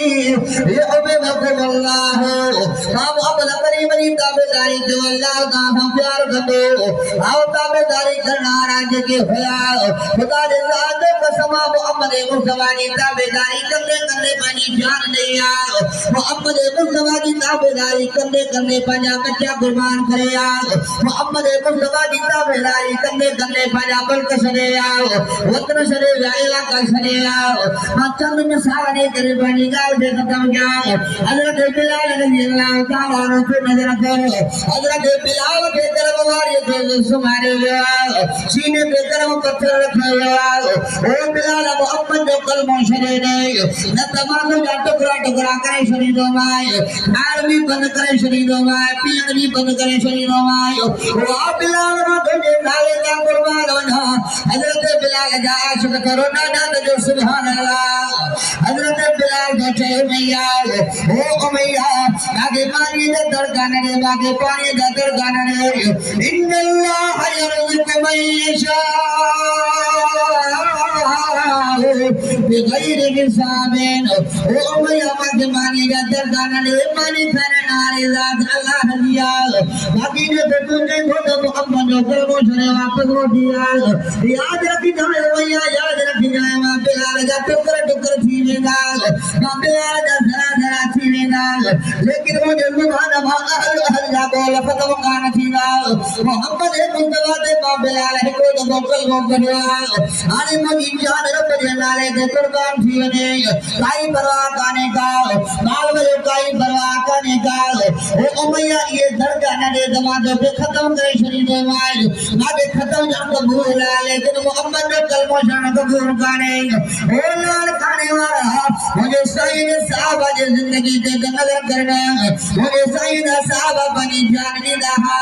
ये अबे अल्लाह हम अब करीब नहीं ताबेदारी जो अल्लाह का हम प्यार करो आओ ताबेदारी करना राज के होया खुदा दे साथ कसम मोहम्मद मुस्तफा की ताबेदारी करने पानी जान नहीं आ मोहम्मद मुस्तफा की ताबेदारी करने पाजा बच्चा कुर्बान करे आ मोहम्मद मुस्तफा की ताबेदारी करने पाजा बल्क सरे आ वतन सरे इलाका सरे आ चंद में सारे करे पानी गाल दे खत्म क्या हजरत बिलाल रजी अल्लाह ताला को नजर करो हजरत बिलाल के तरफ हमारे को सुमारे हुआ सीने पे तरफ पत्थर रखा हुआ ओ बिलाल मोहम्मद जो कलमा शरीर ने न तमाम का टुकड़ा करे शरीर माय खार भी बंद करे शरीर माय पीन भी बंद करे शरीर माय ओ बिलाल रो तुझे नाले का कुर्बान होना हजरत बिलाल जा आशिक करो ना जो सुभान अल्लाह हजरत बिलाल बैठे मैया ओ मैया आगे पानी दे दरगान रे आगे पानी दे दरगान रे इन्नल्लाह यरज़ुकु मन यशा बिगैर हिसाबिन ओ मैया आगे पानी दे दरगान रे पानी करना रे जात अल्लाह दिया बाकी ने तो तुझे खुद मोहम्मद को मुझे वापस वो दिया याद रखी जाए मैया याद रखी जाए मां बिलाल जा टुकड़ा थीवेगा मां बिलाल जा जरा थीवेगा लेकिन मुझे सुभान अल्लाह बोल खत्म कान थीगा मोहम्मद मुस्तफा दे मां बिलाल को तो बोल गया आने मगी जान रब दे नाले दे कुर्बान थीवने काई परवाह काने का बाल में काई परवाह काने का ओ मैया ये दरगाह ना दे दमादो पे खत्म करे शरीर माय ना दे खत्म जान को भूल लेकिन मोहम्मद ने कलमा जान को भूल काने ओ लाल खाने वाला मुझे सईद साहब आज जिंदगी दे नजर करना मुझे सईद साहब बनी जान दी रहा